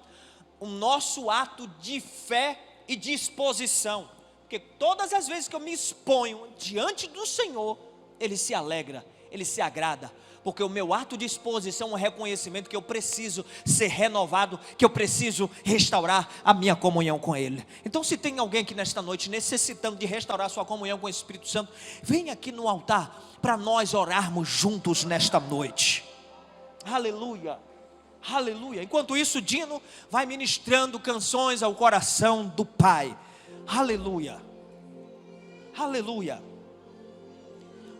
o nosso ato de fé e de exposição. Porque todas as vezes que eu me exponho diante do Senhor, Ele se alegra, Ele se agrada. Porque o meu ato de exposição é um reconhecimento que eu preciso ser renovado, que eu preciso restaurar a minha comunhão com Ele. Então, se tem alguém aqui nesta noite necessitando de restaurar sua comunhão com o Espírito Santo, vem aqui no altar para nós orarmos juntos nesta noite. Aleluia, aleluia. Enquanto isso, Dino vai ministrando canções ao coração do Pai. Aleluia, aleluia.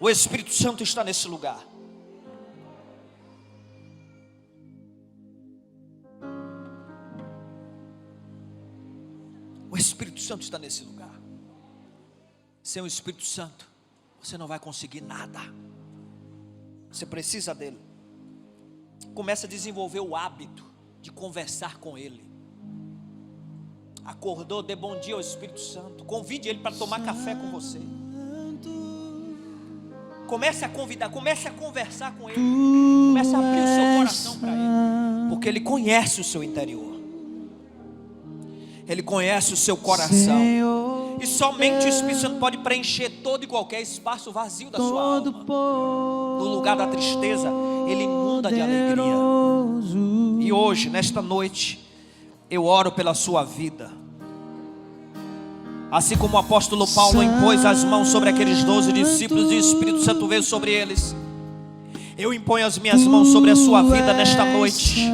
O Espírito Santo está nesse lugar. O Espírito Santo está nesse lugar. Sem o Espírito Santo, você não vai conseguir nada. Você precisa dele. Começa a desenvolver o hábito de conversar com Ele. Acordou, dê bom dia ao Espírito Santo. Convide Ele para tomar café com você. Comece a convidar, comece a conversar com Ele. Comece a abrir o seu coração para Ele. Porque Ele conhece o seu interior. Ele conhece o seu coração. E somente o Espírito Santo pode preencher todo e qualquer espaço vazio da sua alma. No lugar da tristeza, Ele inunda de alegria. E hoje, nesta noite, eu oro pela sua vida. Assim como o apóstolo Paulo impôs as mãos sobre aqueles 12 discípulos e o Espírito Santo veio sobre eles, eu imponho as minhas mãos sobre a sua vida nesta noite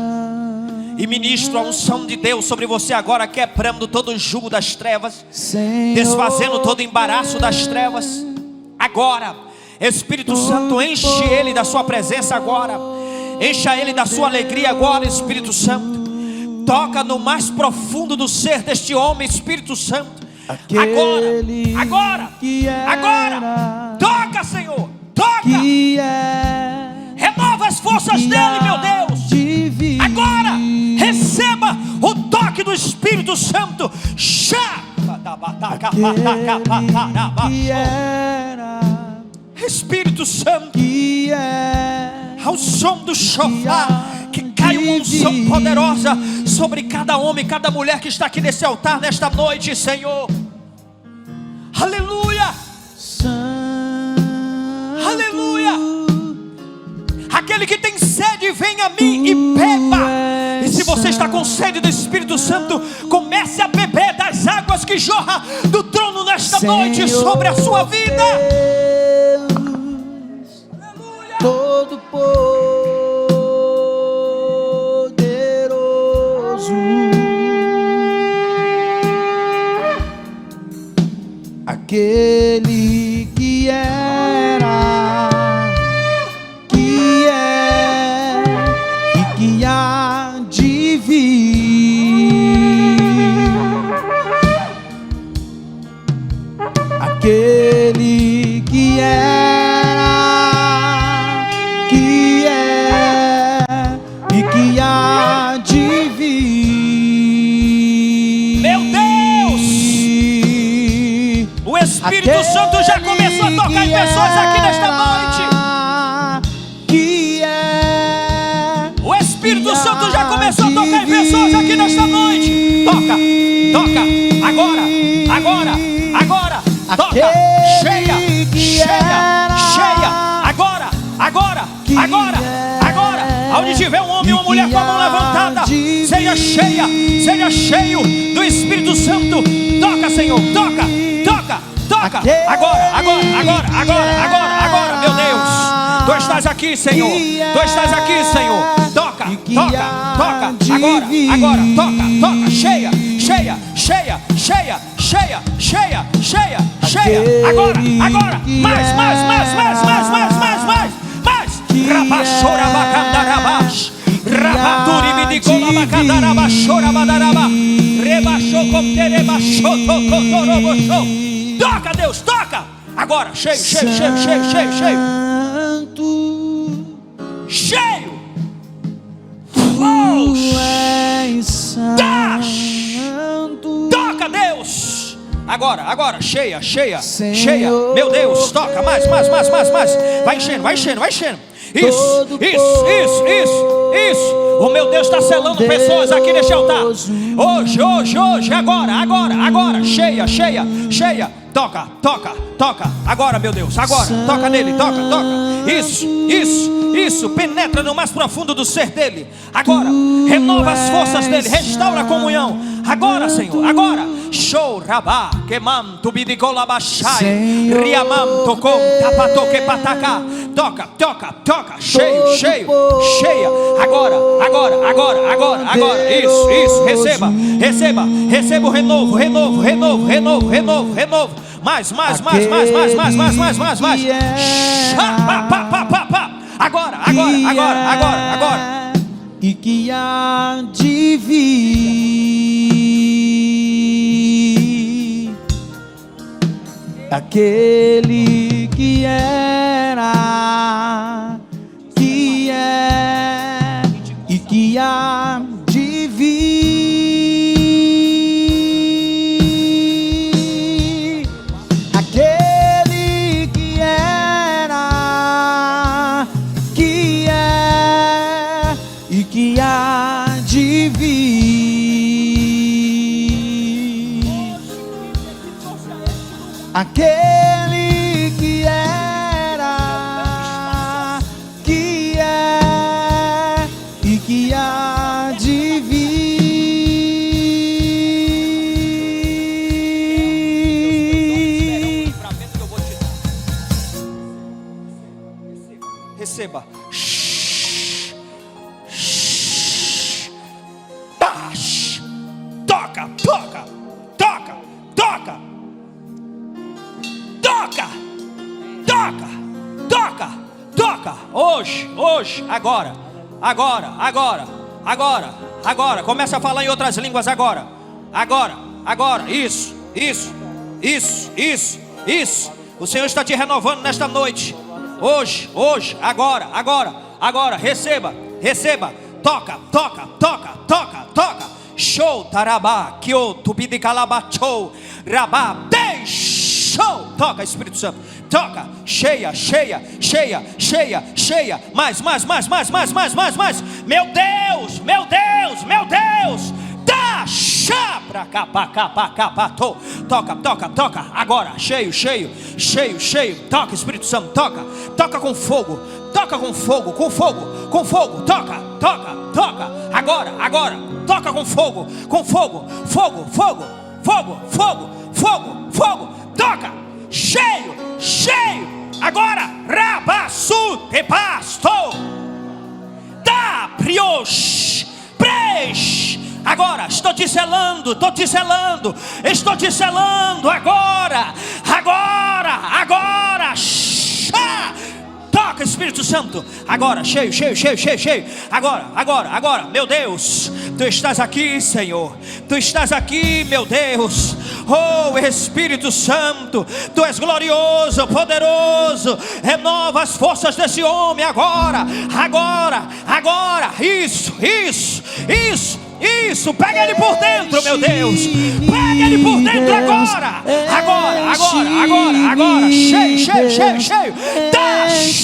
e ministro a unção de Deus sobre você agora, quebrando todo o jugo das trevas, desfazendo todo o embaraço das trevas. Agora, Espírito Santo, enche ele da sua presença agora, encha ele da sua alegria agora, Espírito Santo. Toca no mais profundo do ser deste homem, Espírito Santo. Agora, toca, Senhor, toca, renova as forças dele, meu Deus. Agora, receba o toque do Espírito Santo. Espírito Santo, ao som do shofar, que caia uma unção poderosa sobre cada homem, cada mulher que está aqui nesse altar nesta noite, Senhor. Aleluia, aleluia. Aquele que tem sede, vem a mim e beba. E se você está com sede do Espírito Santo, comece a beber das águas que jorram do trono nesta noite sobre a sua vida. Aleluia. Todo poderoso, aquele que era, que é e que há de vir, aquele que era, que é e que há de vir. Meu Deus! O Espírito Santo já começou a tocar em pessoas aqui nesta noite. Que é, o Espírito Santo já começou a tocar em pessoas aqui nesta noite. Toca, toca, agora, agora, agora. Toca, cheia, cheia, cheia. Agora, agora, agora, agora. Onde tiver um homem e uma mulher com a mão levantada, seja cheia, seja cheio do Espírito Santo. Toca, Senhor, toca, toca, toca. Agora, agora, agora, agora, agora, agora, meu Deus. Tu estás aqui, Senhor. Tu estás aqui, Senhor. Toca, toca, toca. Agora, agora, toca, toca. Cheia, cheia, cheia, cheia, cheia, cheia, cheia, cheia. Agora, agora. Mais, mais, mais, mais, mais, mais, mais, mais, mais. Rabachora bacandarabash. Rabaduri midicola bacandarabaxora badaraba. Rebachou com terebachou, tocotorobochou. Toca, Deus, toca. Agora, cheio, cheio, cheio, cheio, cheio, cheio. Cheio. Flows. Dash. Toca, Deus. Agora, agora, cheia, cheia, cheia. Meu Deus, toca, mais, mais, mais, mais, mais. Vai enchendo, vai enchendo, vai enchendo. Isso, isso, isso, isso, isso. O meu Deus está selando pessoas aqui neste altar. Hoje, hoje, hoje, agora, agora, agora. Cheia, cheia, cheia. Toca, toca, toca. Agora, meu Deus, agora. Toca nele, toca, toca. Isso, isso, isso. Penetra no mais profundo do ser dele. Agora, renova as forças dele. Restaura a comunhão. Agora, Senhor, agora. Show, rabá, quemam, tubidicola baixai. Riamam, tocom, tapatoque pataca. Toca, toca, toca. Cheio, cheio, cheia. Agora, agora, agora, agora, agora. Isso, isso. Receba, receba, receba o renovo, renovo, renovo, renovo, renovo, renovo. Mais, mais, mais, mais, mais, mais, mais, mais, mais, mais. Agora, agora, agora, agora, agora. E que há de vir, aquele que era, que é e que há de vir, aquele que era, que é e que há de vir, aquele que era, que é e que há de vir. receba. Paz. Toca, toca, toca, toca, toca, toca, toca, toca. Hoje, agora, agora, agora, agora, agora. Começa a falar em outras línguas agora, agora, agora. Isso, isso, isso, isso, isso. O Senhor está te renovando nesta noite. Hoje, agora, agora, agora. Receba, receba. Toca, toca, toca, toca, toca. Show, tarabá, kio, tupidi calabá, show, rabá, show. Toca, Espírito Santo. Toca, cheia, cheia, cheia, cheia, cheia. Mais. Meu Deus, meu Deus, meu Deus. Pra cá, toca, toca, toca. Agora, cheio, cheio, cheio, cheio. Toca, Espírito Santo, toca. Toca com fogo, toca com fogo, com fogo, com fogo. Toca, toca, toca. Agora, agora. Toca com fogo, fogo, fogo, fogo, fogo, fogo, fogo. Toca, cheio, cheio. Agora, rabaçu, te pasto. Da, brioche, preste. Agora, estou te selando, estou te selando, estou te selando agora, agora, agora. Toca, Espírito Santo. Agora, cheio, cheio, cheio, cheio, cheio. Agora, agora, agora. Meu Deus, Tu estás aqui, Senhor. Tu estás aqui, meu Deus. Oh, Espírito Santo, Tu és glorioso, poderoso. Renova as forças desse homem agora, agora, agora. Isso, isso, isso. Isso, pega ele por dentro, meu Deus. Pega ele por dentro agora. Agora, agora, agora, agora. Cheio, cheio, cheio, cheio.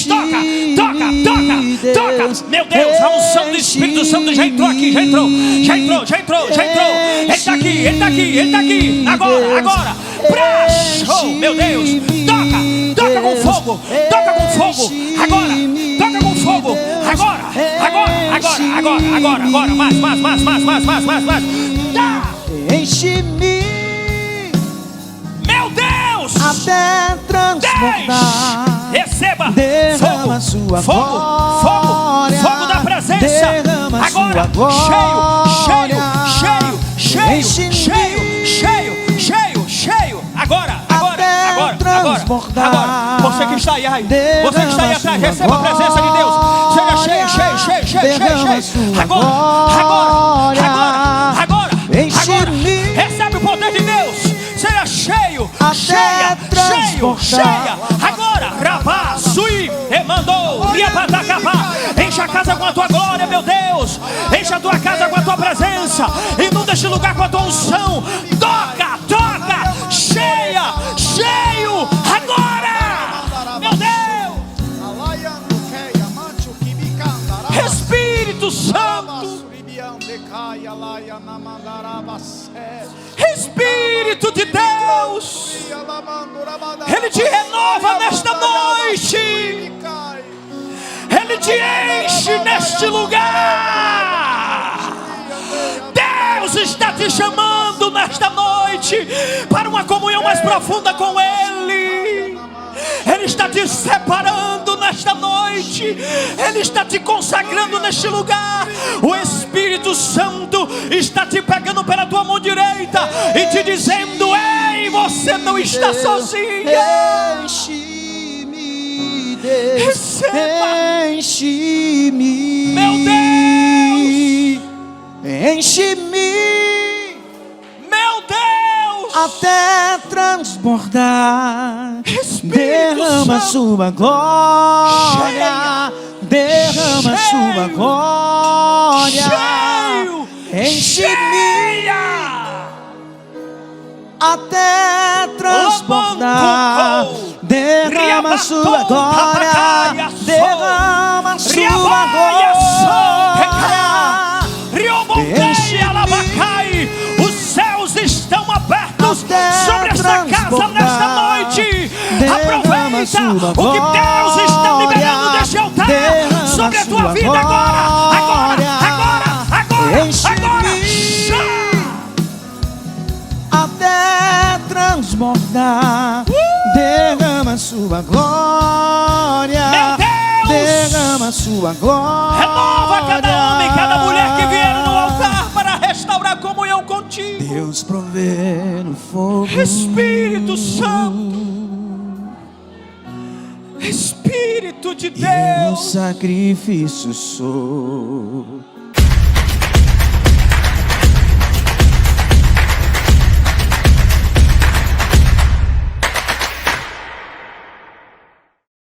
Toca, toca, toca, toca. Meu Deus, a unção do Espírito Santo já entrou aqui, já entrou, já entrou, já entrou, já entrou. Ele está aqui, ele está aqui, ele está aqui. Agora, agora. Oh, meu Deus. Toca, toca com fogo, toca com fogo. Agora, toca com fogo. Agora, agora, agora, agora, agora, agora. Mais. Tá. Enche-me, meu Deus, até transbordar. Receba Derrama sua fogo, glória. fogo da presença. Derrama Agora, sua glória. cheio, cheio, cheio, cheio, cheio, cheio, cheio. Agora, agora, agora, agora. Você que está aí, você que está aí atrás, receba a presença de Deus. Seja cheio, cheio, cheio, cheio, cheio, cheio. Agora, agora, agora, agora. Recebe o poder de Deus. Seja cheio, cheia, cheio, cheia. Agora, rabá, sui, mandou, riabatacabá. Enche a casa com a tua glória, meu Deus. Enche a tua casa com a tua presença. Inunda este lugar com a tua unção. Toca, toca, cheia, cheio. Agora, meu Deus. Espírito Santo, Espírito de Deus, Ele te renova nesta noite, Ele te enche neste lugar. Deus está te chamando nesta noite para uma comunhão mais profunda com Ele. Ele está te separando nesta noite. Ele está te consagrando neste lugar. O Espírito Santo está te pegando pela tua mão direita e te dizendo: ei, você não está sozinha. Enche-me, Deus. Receba. Enche-me, meu Deus. Enche-me, meu Deus, até transbordar. Espírito derrama Santo. sua glória, Cheia. derrama Cheio. sua glória. Cheio. Enche-me até transbordar. Derrama sua glória, derrama sua glória. Os céus estão abertos sobre esta casa nesta noite. Aproveita o que Deus está liberando deste altar sobre a tua vida agora, agora, agora, agora, agora. Até transbordar, derrama sua glória. Meu Deus, sua glória. Renova cada homem, cada mulher que vieram no altar para restaurar a comunhão contigo. Deus provê no fogo. Espírito Santo, Espírito de E eu Deus, sacrifício sou.